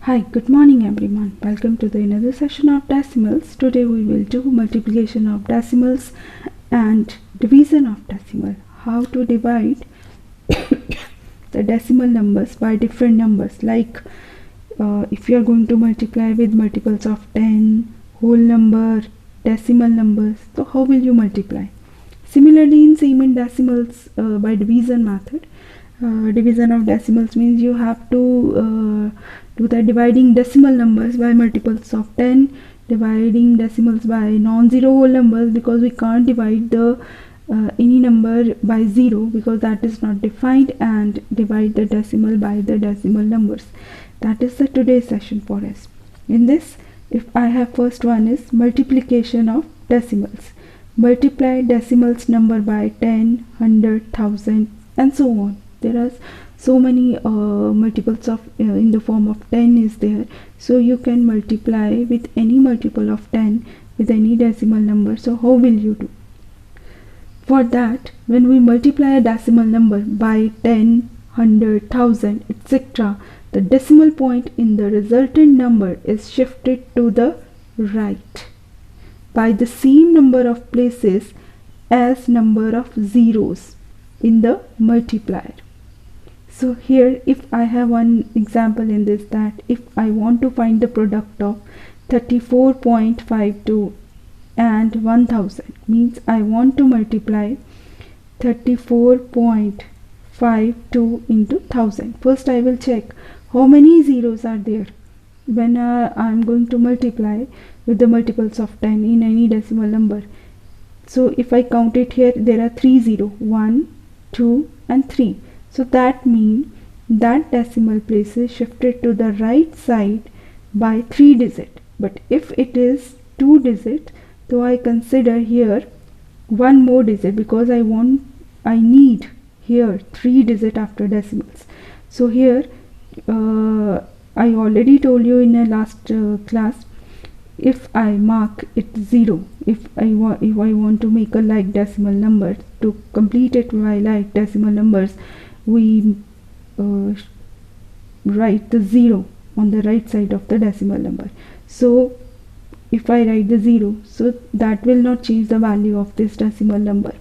Hi, good morning everyone. Welcome to the another session of decimals. Today we will do multiplication of decimals and division of decimal. How to divide the decimal numbers by different numbers, like if you are going to multiply with multiples of 10, whole number, decimal numbers, so how will you multiply? Similarly, in same in decimals, by division method, division of decimals means you have to do the dividing decimal numbers by multiples of 10, dividing decimals by non-zero whole numbers, because we can't divide the any number by 0 because that is not defined, and divide the decimal by the decimal numbers. That is the today's session for us. In this, if I have first one is multiplication of decimals. Multiply decimals number by 10, 100, 1000 and so on. There are so many multiples of in the form of 10 is there, so you can multiply with any multiple of 10 with any decimal number. So how will you do? For that, when we multiply a decimal number by 10, 100, 1000 etc., the decimal point in the resultant number is shifted to the right by the same number of places as number of zeros in the multiplier. So here, if I have one example in this, that if I want to find the product of 34.52 and 1000, means I want to multiply 34.52 into 1000. First I will check how many zeros are there when I am going to multiply with the multiples of 10 in any decimal number. So if I count it here, there are 3 zeros, 1, 2 and 3. So that means that decimal place is shifted to the right side by 3 digits. But if it is 2 digits, so I consider here one more digit, because I need here 3 digits after decimals. So here I already told you in a last class, if I mark it 0, if I want to make a like decimal number, to complete it by like decimal numbers, we write the 0 on the right side of the decimal number. So if I write the 0, so that will not change the value of this decimal number.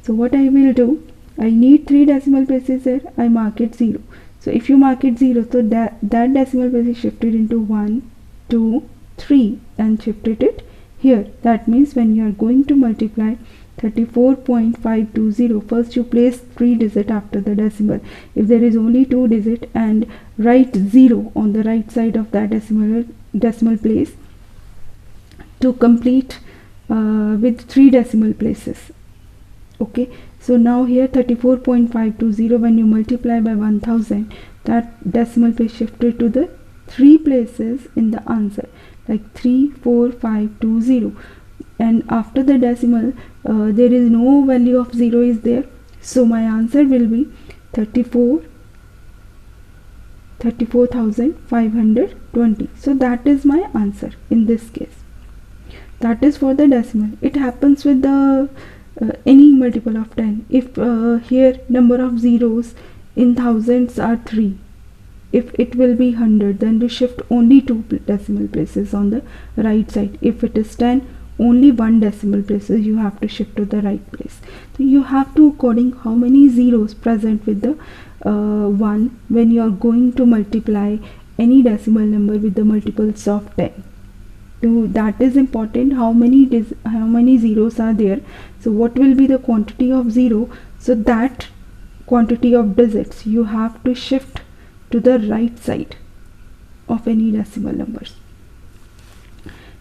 So what I will do, I need 3 decimal places there, I mark it 0. So if you mark it 0, so that decimal place is shifted into 1, 2, 3 and shifted it here. That means when you are going to multiply 34.520, first you place 3 digits after the decimal. If there is only 2 digits, and write 0 on the right side of that decimal place to complete with 3 decimal places. Okay, so now here 34.520, when you multiply by 1000, that decimal place shifted to the 3 places in the answer, like 34520, and after the decimal there is no value of 0 is there, so my answer will be 34,520. so that is my answer in this case. That is for the decimal. It happens with the any multiple of 10. If here number of zeros in thousands are 3, if it will be 100, then we shift only 2 decimal places on the right side. If it is 10, only 1 decimal places you have to shift to the right place. So you have to according how many zeros present with the 1 when you are going to multiply any decimal number with the multiples of 10. So that is important, how many zeros are there. So what will be the quantity of 0? So that quantity of digits you have to shift to the right side of any decimal numbers.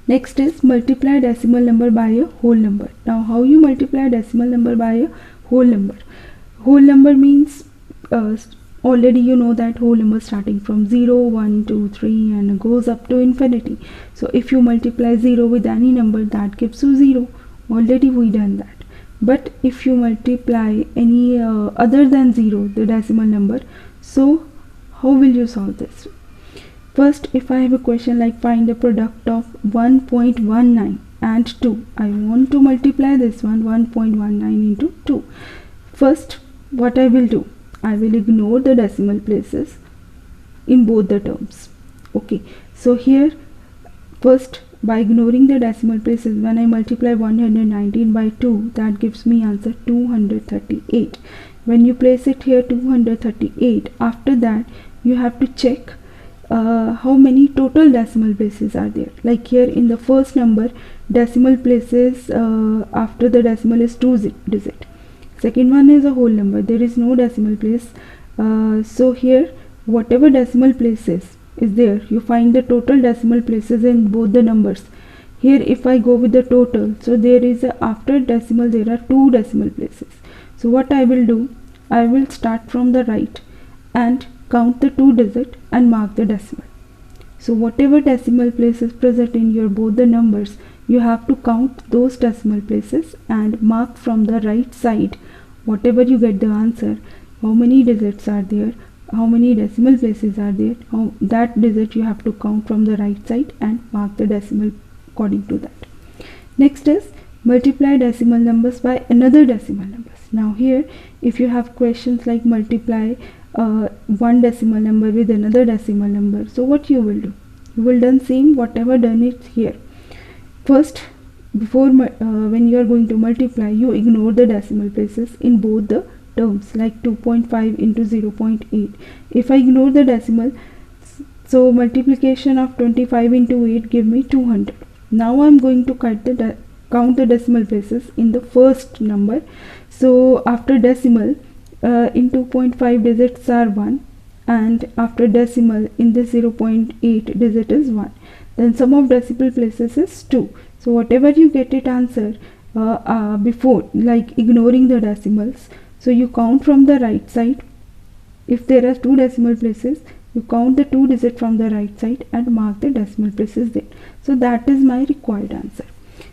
Next is multiply decimal number by a whole number. Now how you multiply decimal number by a whole number? Whole number means already you know that whole number starting from 0, 1, 2, 3 and goes up to infinity. So if you multiply 0 with any number, that gives you 0. Already we done that. But if you multiply any other than 0, the decimal number, so how will you solve this? First, if I have a question like find the product of 1.19 and 2, I want to multiply this one 1.19 into 2. First, what I will do, I will ignore the decimal places in both the terms. Okay, so here first, by ignoring the decimal places, when I multiply 119 by 2, that gives me answer 238. When you place it here 238, after that you have to check how many total decimal places are there. Like here in the first number, decimal places after the decimal is 2 digit. Second one is a whole number, there is no decimal place. So here whatever decimal places is there, you find the total decimal places in both the numbers. Here if I go with the total, so there is after decimal there are 2 decimal places. So what I will do, I will start from the right and count the 2 digit and mark the decimal. So whatever decimal place is present in your both the numbers, you have to count those decimal places and mark from the right side whatever you get the answer, how many digits are there, how many decimal places are there, that digit you have to count from the right side and mark the decimal according to that. Next is multiply decimal numbers by another decimal numbers. Now here if you have questions like multiply one decimal number with another decimal number, so what you will do, you will done same whatever done it here. First, before when you are going to multiply, you ignore the decimal places in both the terms, like 2.5 into 0.8. if I ignore the decimal, so multiplication of 25 into 8 give me 200. Now I am going to count the decimal places in the first number. So after decimal in 2.5 digits are 1, and after decimal in this 0.8 digit is 1. Then sum of decimal places is 2. So whatever you get it answer before, like ignoring the decimals, so you count from the right side. If there are 2 decimal places, you count the 2 digit from the right side and mark the decimal places there. So that is my required answer.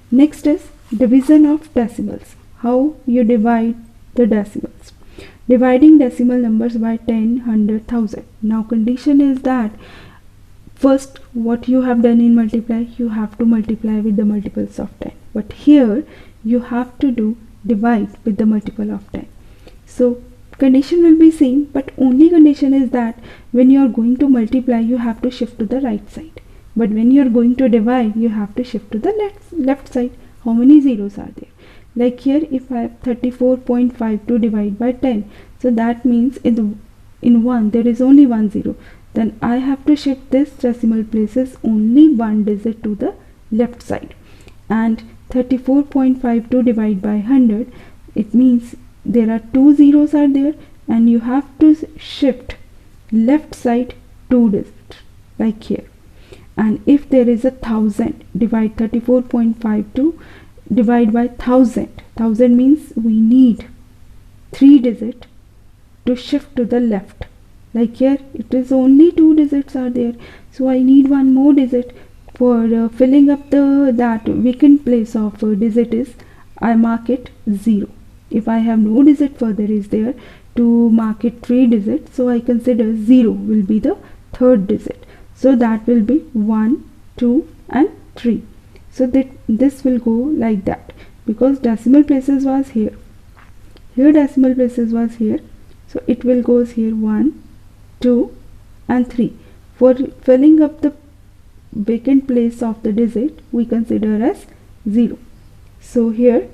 Next is division of decimals. How you divide the decimals. Dividing decimal numbers by 10, 100, 1000. Now condition is that first what you have done in multiply, you have to multiply with the multiples of 10. But here you have to do divide with the multiple of 10. So condition will be same, but only condition is that when you are going to multiply, you have to shift to the right side. But when you are going to divide, you have to shift to the left side. How many zeros are there? Like here if I have 34.5 to divide by 10, so that means in 1 there is only 1 0. Then I have to shift this decimal places only 1 digit to the left side. And 34.5 to divide by 100, it means there are 2 zeros are there, and you have to shift left side 2 digits like here. And if there is a 1000, divide 34.5 to divide by 1000. 1000 means we need 3 digit to shift to the left. Like here it is only 2 digits are there, so I need one more digit for filling up that vacant place of digit is I mark it 0. If I have no digit further is there to mark it 3 digits, so I consider 0 will be the third digit. So that will be 1, 2 and 3. So that this will go like that, because decimal places was here. Here decimal places was here. So it will goes here 1, 2 and 3. For filling up the vacant place of the digit, we consider as 0. So here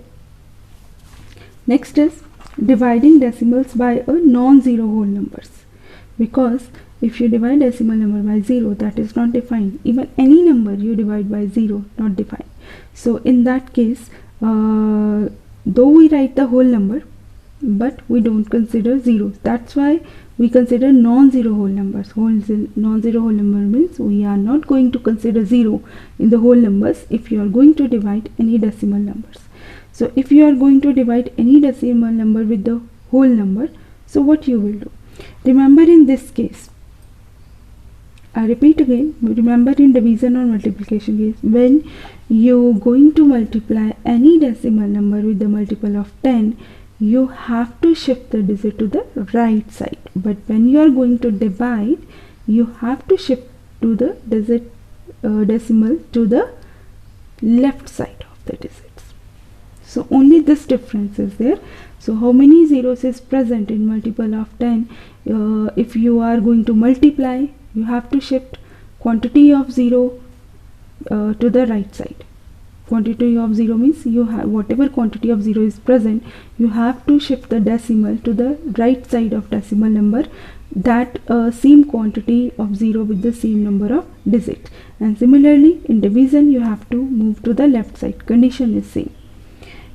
next is dividing decimals by a non-zero whole numbers, because if you divide decimal number by 0, that is not defined. Even any number you divide by 0, not defined. So in that case, though we write the whole number, but we don't consider zeros. That's why we consider non-zero whole numbers. Non-zero whole number means we are not going to consider 0 in the whole numbers if you are going to divide any decimal numbers. So if you are going to divide any decimal number with the whole number, so what you will do? Remember in this case, I repeat again, remember in division or multiplication case, when you going to multiply any decimal number with the multiple of 10, you have to shift the digit to the right side. But when you are going to divide, you have to shift to the decimal to the left side of the digits. So only this difference is there. So how many zeros is present in multiple of 10? If you are going to multiply, you have to shift quantity of 0 to the right side. Quantity of 0 means you have whatever quantity of 0 is present, you have to shift the decimal to the right side of decimal number, that same quantity of 0 with the same number of digits. And similarly in division you have to move to the left side. Condition is same.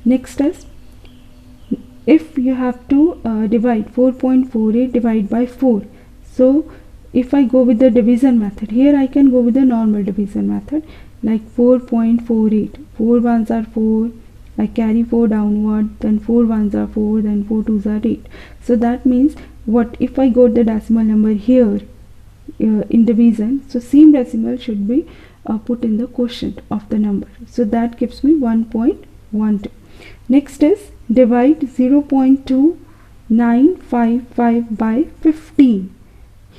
Next is, if you have to divide 4.48 divided by 4, so if I go with the division method, here I can go with the normal division method, like 4.48, 4 ones are 4, I carry 4 downward, then 4 ones are 4, then 4 twos are 8. So that means, what if I got the decimal number here in division, so same decimal should be put in the quotient of the number, so that gives me 1.12. Next is divide 0.2955 by 15.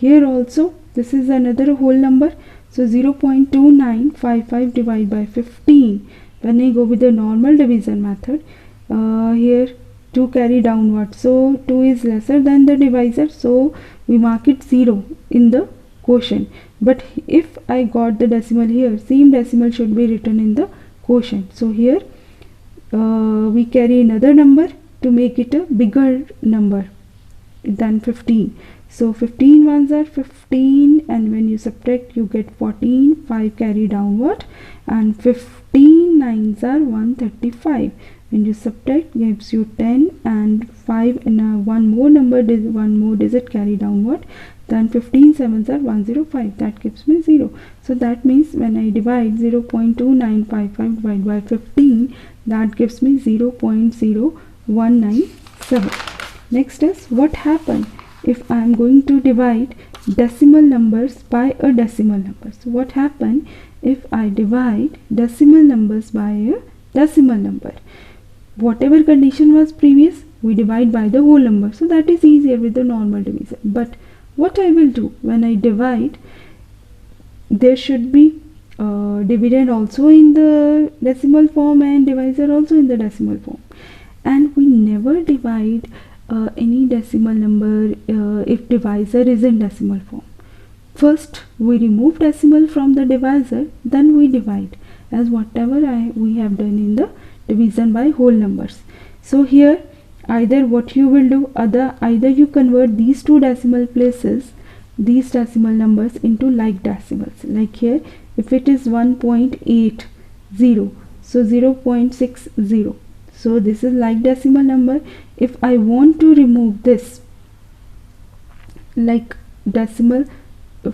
Here also this is another whole number, so 0.2955 divided by 15. When I go with the normal division method, here 2 carry downward, so 2 is lesser than the divisor, so we mark it 0 in the quotient. But if I got the decimal here, same decimal should be written in the quotient. So here we carry another number to make it a bigger number than 15. So 15 ones are 15, and when you subtract you get 14, 5 carry downward, and 15 nines are 135. When you subtract gives you 10, and 5 and one more digit carry downward, then 15 sevens are 105, that gives me 0. So that means when I divide 0.2955 divided by 15, that gives me 0.0197. Next is, what happens if I am going to divide decimal numbers by a decimal number? So what happens if I divide decimal numbers by a decimal number? Whatever condition was previous, we divide by the whole number, so that is easier with the normal division. But what I will do when I divide, there should be dividend also in the decimal form and divisor also in the decimal form, and we never divide any decimal number if divisor is in decimal form. First we remove decimal from the divisor, then we divide, as whatever we have done in the division by whole numbers. So here either what you will do, either you convert these two decimal places, these decimal numbers, into like decimals. Like here, if it is 1.80, so 0.60, so this is like decimal number. If I want to remove this like decimal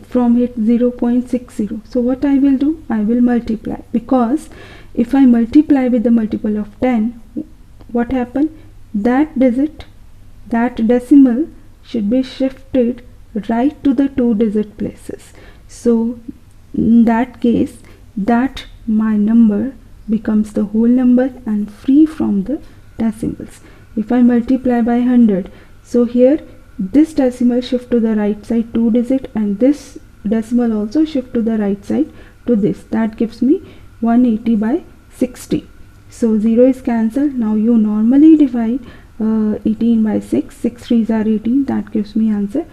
from it 0.60, so what I will do, I will multiply, because if I multiply with the multiple of 10, what happen, that decimal should be shifted right to the 2-digit places. So in that case, that my number becomes the whole number and free from the decimals. If I multiply by 100, so here this decimal shift to the right side 2-digit, and this decimal also shift to the right side to this, that gives me 180 by 60. So 0 is cancelled. Now you normally divide 18 by 6, 6 3s are 18, that gives me answer.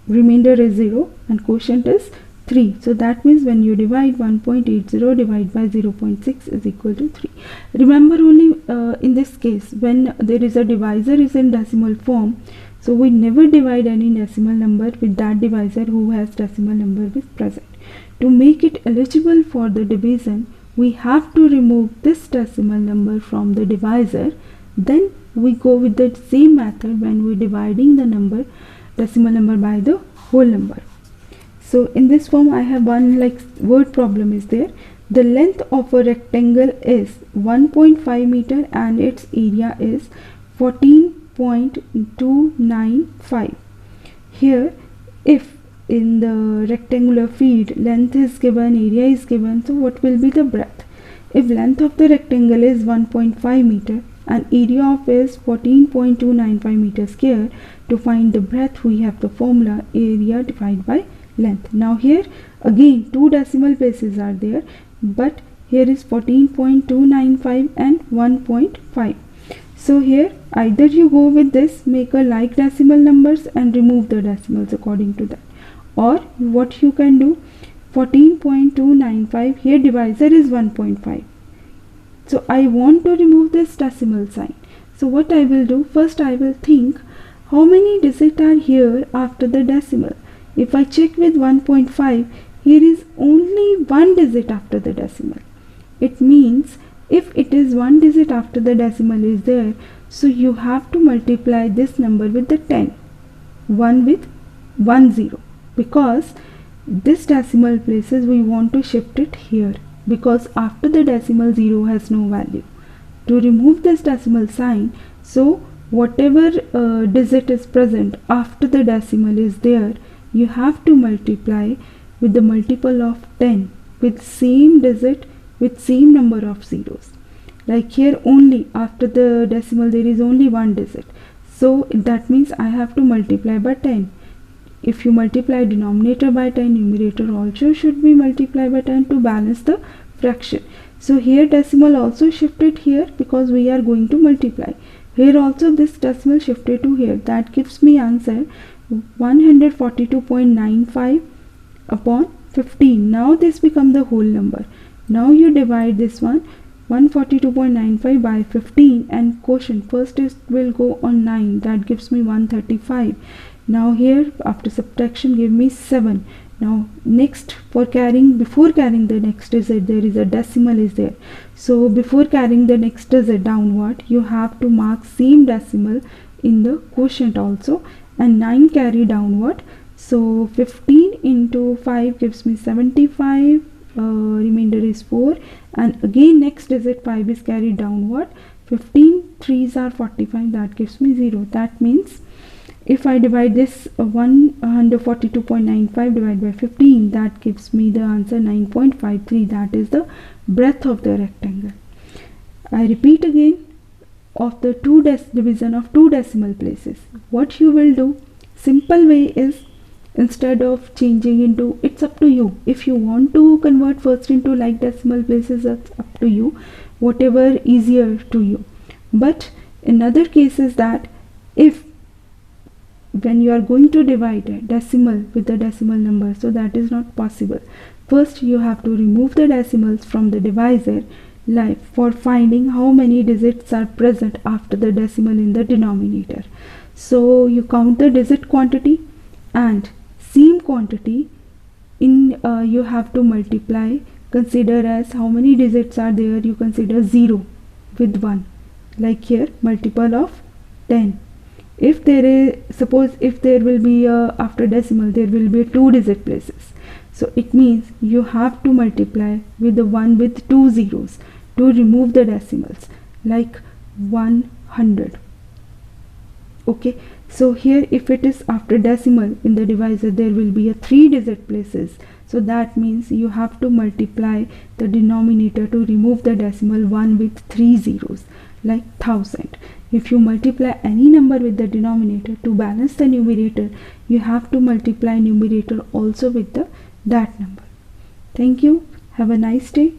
Remainder is 0 and quotient is 3. So that means when you divide 1.80 divided by 0.6 is equal to 3. Remember, only in this case, when there is a divisor is in decimal form, so we never divide any decimal number with that divisor who has decimal number is present. To make it eligible for the division, we have to remove this decimal number from the divisor. Then we go with the same method when we dividing the decimal number by the whole number. So in this form I have one like word problem is there. The length of a rectangle is 1.5 meter and its area is 14.295. Here, if in the rectangular field length is given, area is given, so what will be the breadth? If length of the rectangle is 1.5 meter and area of is 14.295 meters square, to find the breadth we have the formula area divided by length. Now here again 2 decimal places are there, but here is 14.295 and 1.5. So here either you go with this, make a like decimal numbers and remove the decimals according to that, Or what you can do, 14.295, here divisor is 1.5. So I want to remove this decimal sign. So what I will do, first I will think how many digits are here after the decimal. If I check with 1.5, here is only one digit after the decimal. It means if it is one digit after the decimal is there, so you have to multiply this number with the 10, 1 with 10, because this decimal places we want to shift it here, because after the decimal 0 has no value. To remove this decimal sign, so whatever digit is present after the decimal is there, you have to multiply with the multiple of 10 with same digit with same number of zeros. Like here only after the decimal there is only one digit, so that means I have to multiply by 10. If you multiply denominator by 10, numerator also should be multiplied by 10 to balance the fraction. So here decimal also shifted here because we are going to multiply. Here also this decimal shifted to here. That gives me answer 142.95 upon 15. Now this becomes the whole number. Now you divide this one 142.95 by 15 and quotient first is will go on 9. That gives me 135. Now here after subtraction give me 7. Now next, for carrying, before carrying the next digit, there is a decimal is there. So before carrying the next digit downward, you have to mark same decimal in the quotient also, and 9 carry downward. So 15 into 5 gives me 75, remainder is 4, and again next digit 5 is carried downward. 15 3s are 45, that gives me 0. That means if I divide this 142.95 divided by 15, that gives me the answer 9.53. That is the breadth of the rectangle. I repeat again, of the division of two decimal places. What you will do, simple way is, instead of changing into, it's up to you. If you want to convert first into like decimal places, that's up to you, whatever easier to you. But in other cases, that if when you are going to divide a decimal with the decimal number, so that is not possible. First you have to remove the decimals from the divisor, like for finding how many digits are present after the decimal in the denominator. So you count the digit quantity and same quantity in you have to multiply. Consider as how many digits are there, you consider 0 with 1, like here multiple of 10. If there is, suppose if there will be after decimal there will be 2 digit places, so it means you have to multiply with the 1 with 2 zeros to remove the decimals, like 100. Okay, so here if it is after decimal in the divisor there will be a 3 digit places, so that means you have to multiply the denominator to remove the decimal 1 with 3 zeros, like 1000. If you multiply any number with the denominator to balance the numerator, you have to multiply numerator also with that number. Thank you. Have a nice day.